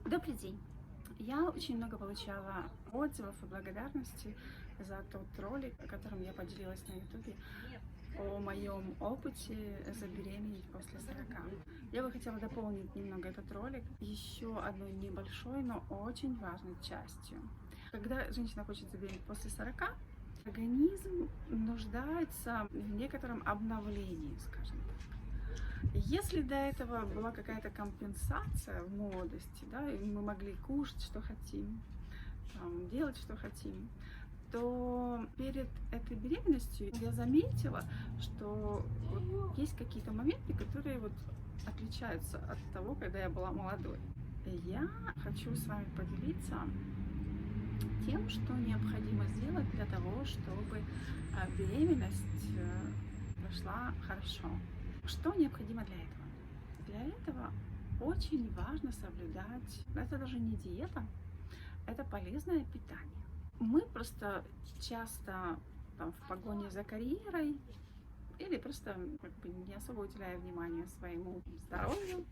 Добрый день! Я очень много получала отзывов и благодарности за тот ролик, о котором я поделилась на YouTube, о моем опыте забеременеть после 40. Я бы хотела дополнить немного этот ролик еще одной небольшой, но очень важной частью. Когда женщина хочет забеременеть после 40, организм нуждается в некотором обновлении, скажем так. Если до этого была какая-то компенсация в молодости, да, и мы могли кушать, что хотим, там, делать, что хотим, то перед этой беременностью я заметила, что вот есть какие-то моменты, которые вот отличаются от того, когда я была молодой. И я хочу с вами поделиться тем, что необходимо сделать для того, чтобы беременность прошла хорошо. Что необходимо для этого? Для этого очень важно соблюдать, это даже не диета, это полезное питание. Мы просто часто там, в погоне за карьерой или просто как бы, не особо уделяя внимания своему здоровью,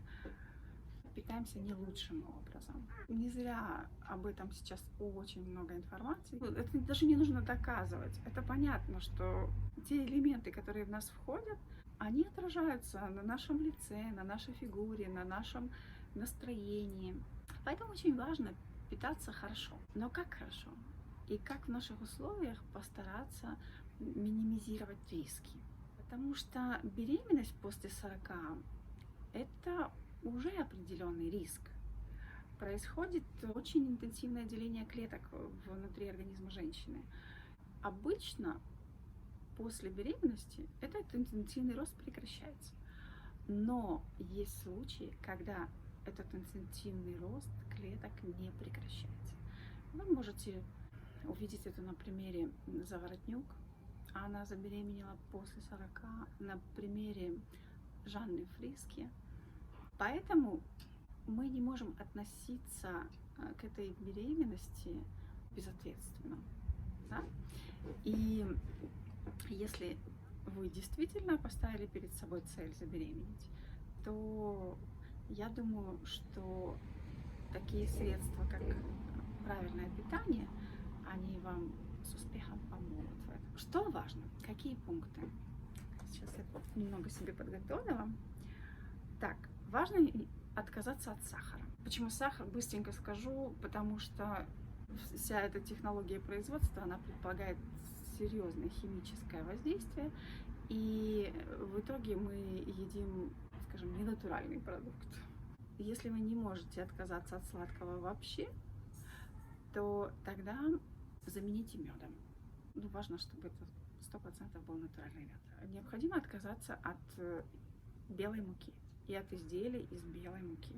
питаемся не лучшим образом. Не зря об этом сейчас очень много информации. Это даже не нужно доказывать. Это понятно, что те элементы, которые в нас входят, они отражаются на нашем лице, на нашей фигуре, на нашем настроении. Поэтому очень важно питаться хорошо. Но как хорошо? И как в наших условиях постараться минимизировать риски? Потому что беременность после 40 – это уже определенный риск. Происходит очень интенсивное деление клеток внутри организма женщины. Обычно после беременности этот интенсивный рост прекращается. Но есть случаи, когда этот интенсивный рост клеток не прекращается. Вы можете увидеть это на примере Заворотнюк. Она забеременела после 40, на примере Жанны Фриски. Поэтому мы не можем относиться к этой беременности безответственно. Да? И если вы действительно поставили перед собой цель забеременеть, то я думаю, что такие средства, как правильное питание, они вам с успехом помогут в этом. Что важно? Какие пункты? Сейчас я немного себе подготовила. Так, важно отказаться от сахара. Почему сахар? Быстренько скажу, потому что вся эта технология производства, она предполагает серьезное химическое воздействие, и в итоге мы едим, скажем, ненатуральный продукт. Если вы не можете отказаться от сладкого вообще, то тогда замените медом. Ну, важно, чтобы это 100% был натуральный мед. Необходимо отказаться от белой муки и от изделий из белой муки.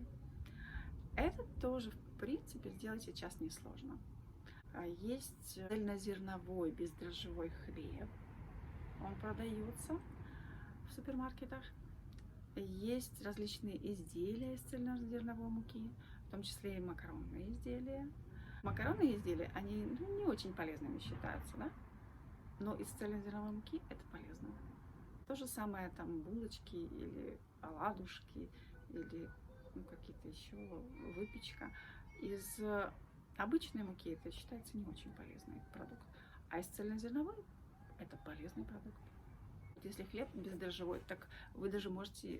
Это тоже, в принципе, сделать сейчас несложно. Есть цельнозерновой бездрожжевой хлеб. Он продается в супермаркетах. Есть различные изделия из цельнозерновой муки, в том числе и макаронные изделия. Макаронные изделия, они не очень полезными считаются, да? Но из цельнозерновой муки это полезно. То же самое там булочки или оладушки или какие-то еще выпечка. Из обычной муки это считается не очень полезный продукт, а из цельнозерновой это полезный продукт. Если хлеб бездрожжевой, так вы даже можете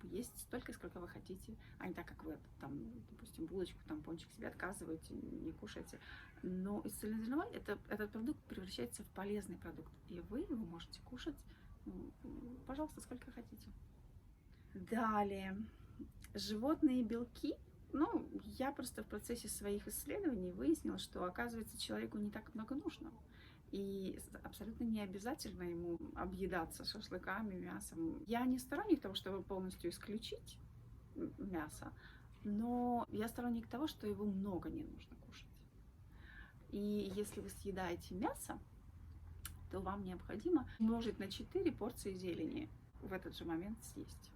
есть столько, сколько вы хотите, а не так, как вы там, допустим, булочку, там пончик себе отказываете, не кушаете. Но из цельнозерновой этот продукт превращается в полезный продукт, и вы его можете кушать, пожалуйста, сколько хотите. Далее, животные белки. Я просто в процессе своих исследований выяснила, что, оказывается, человеку не так много нужно. И абсолютно не обязательно ему объедаться шашлыками, мясом. Я не сторонник того, чтобы полностью исключить мясо, но я сторонник того, что его много не нужно кушать. И если вы съедаете мясо, то вам необходимо умножить на 4 порции зелени в этот же момент съесть.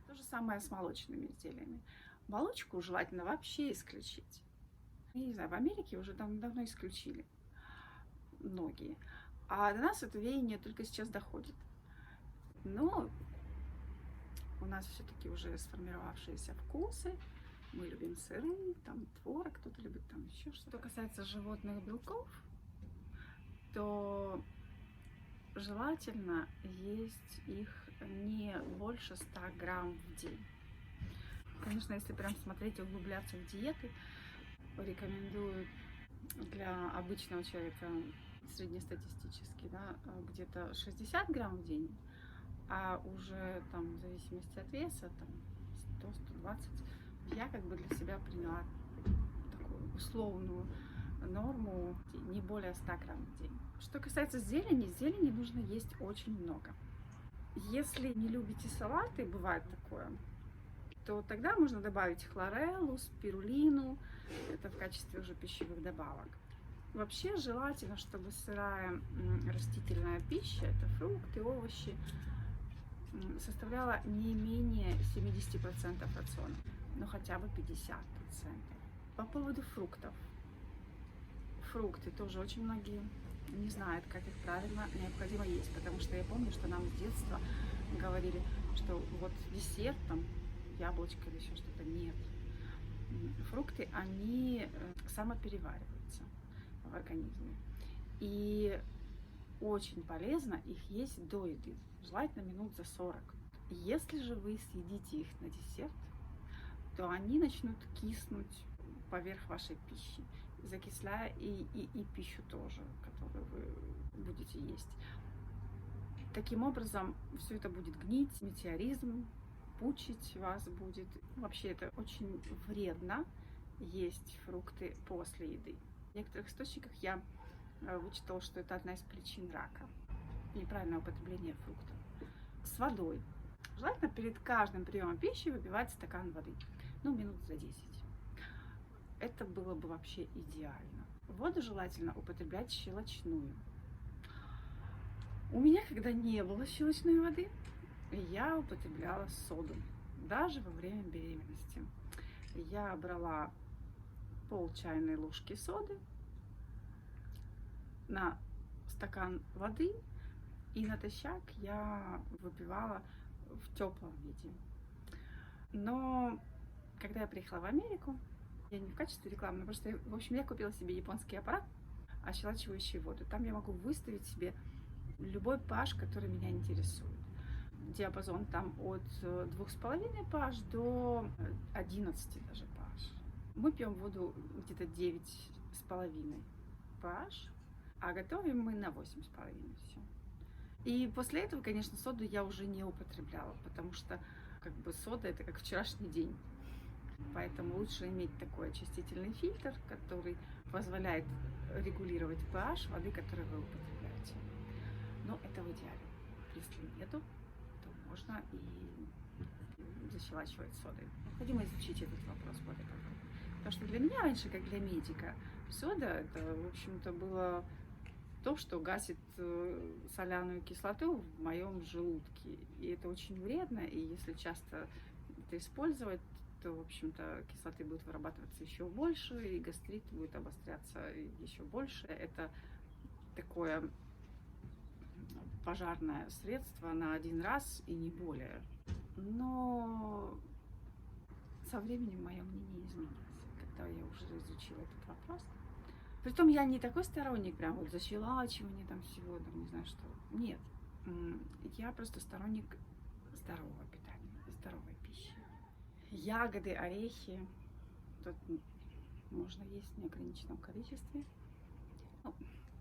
То же самое с молочными изделиями. Молочку желательно вообще исключить. Я не знаю, в Америке уже давно исключили многие. А до нас это веяние только сейчас доходит. Но у нас все-таки уже сформировавшиеся вкусы, Мы любим сыры, там творог, кто-то любит там еще что-то. Что касается животных белков, то желательно есть их не больше 100 грамм в день. Конечно, если прям смотреть и углубляться в диеты, рекомендую для обычного человека среднестатистически, да, где-то 60 грамм в день, а уже там в зависимости от веса, там 100-120, я как бы для себя приняла такую условную норму не более 100 грамм в день. Что касается зелени нужно есть очень много. Если не любите салаты, бывает такое, то тогда можно добавить хлореллу, спирулину, это в качестве уже пищевых добавок. Вообще желательно, чтобы сырая растительная пища, это фрукты, овощи, составляла не менее 70% рациона, но хотя бы 50%. По поводу фруктов. Фрукты тоже очень многие не знают, как их правильно необходимо есть, потому что я помню, что нам с детства говорили, что вот десерт, там, яблочко или еще что-то. Нет. Фрукты, они самоперевариваются в организме. И очень полезно их есть до еды, желательно минут за 40. Если же вы съедите их на десерт, то они начнут киснуть поверх вашей пищи, закисляя и пищу тоже, которую вы будете есть. Таким образом, все это будет гнить, метеоризм, пучить вас будет. Вообще это очень вредно есть фрукты после еды. В некоторых источниках я вычитала, что это одна из причин рака. Неправильное употребление фруктов. С водой. Желательно перед каждым приемом пищи выпивать стакан воды. Ну, минут за 10. Это было бы вообще идеально. Воду желательно употреблять щелочную. У меня, когда не было щелочной воды, я употребляла соду. Даже во время беременности. Я брала пол чайной ложки соды на стакан воды, и натощак я выпивала в теплом виде. Но когда я приехала в Америку, я не в качестве рекламы, но просто, в общем, я купила себе японский аппарат, ощелачивающий воду. Там я могу выставить себе любой pH, который меня интересует. Диапазон там от 2,5 pH до 11 даже pH. Мы пьем воду где-то 9,5 pH, а готовим мы на 8,5 все. И после этого, конечно, соду я уже не употребляла, потому что как бы сода это как вчерашний день. Поэтому лучше иметь такой очистительный фильтр, который позволяет регулировать pH воды, которую вы употребляете. Но это в идеале. Если нету, то можно и защелачивать содой. Необходимо изучить этот вопрос более подробно. Потому что для меня раньше, как для медика, сода это, в общем-то, было то, что гасит соляную кислоту в моем желудке. И это очень вредно, и если часто это использовать, то, в общем-то, кислоты будет вырабатываться еще больше, и гастрит будет обостряться еще больше. Это такое пожарное средство на один раз и не более. Но со временем мое мнение изменилось, когда я уже изучила этот вопрос. Притом я не такой сторонник прям вот защелачивания там всего, там не знаю что. Нет, я просто сторонник здорового питания, здоровой пищи. Ягоды, орехи тут можно есть в неограниченном количестве. Ну,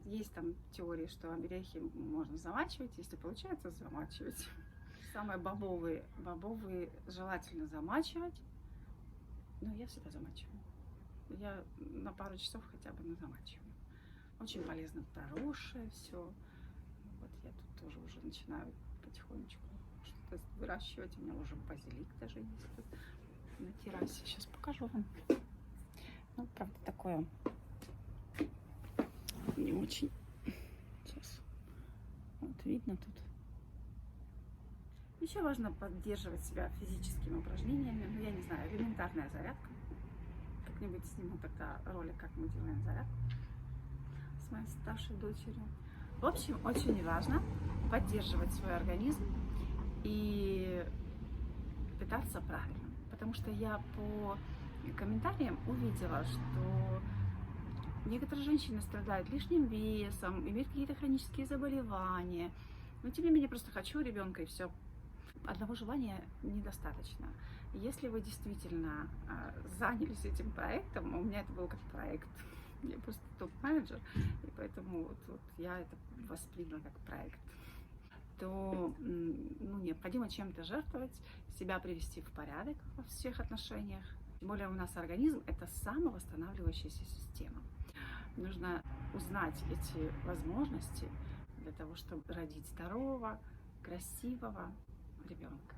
есть там теории, что орехи можно замачивать, если получается замачивать. Самые бобовые желательно замачивать, но я всегда замачиваю. Я на пару часов хотя бы замачиваю. Очень полезно проросшее все. Вот я тут тоже уже начинаю потихонечку что-то выращивать. У меня уже базилик даже есть тут на террасе. Сейчас покажу вам. Ну, правда, такое не очень. Сейчас. Вот видно тут. Еще важно поддерживать себя физическими упражнениями. Ну, я не знаю, элементарная зарядка. Как-нибудь сниму тогда ролик, как мы делаем зарядку с моей старшей дочерью. В общем, очень важно поддерживать свой организм и питаться правильно. Потому что я по комментариям увидела, что некоторые женщины страдают лишним весом, имеют какие-то хронические заболевания. Но тем не менее, просто хочу ребенка и все. Одного желания недостаточно. Если вы действительно занялись этим проектом, у меня это был как проект, я просто топ-менеджер, и поэтому вот я это восприняла как проект, то необходимо чем-то жертвовать, себя привести в порядок во всех отношениях. Тем более у нас организм — это самовосстанавливающаяся система. Нужно узнать эти возможности для того, чтобы родить здорового, красивого ребенка.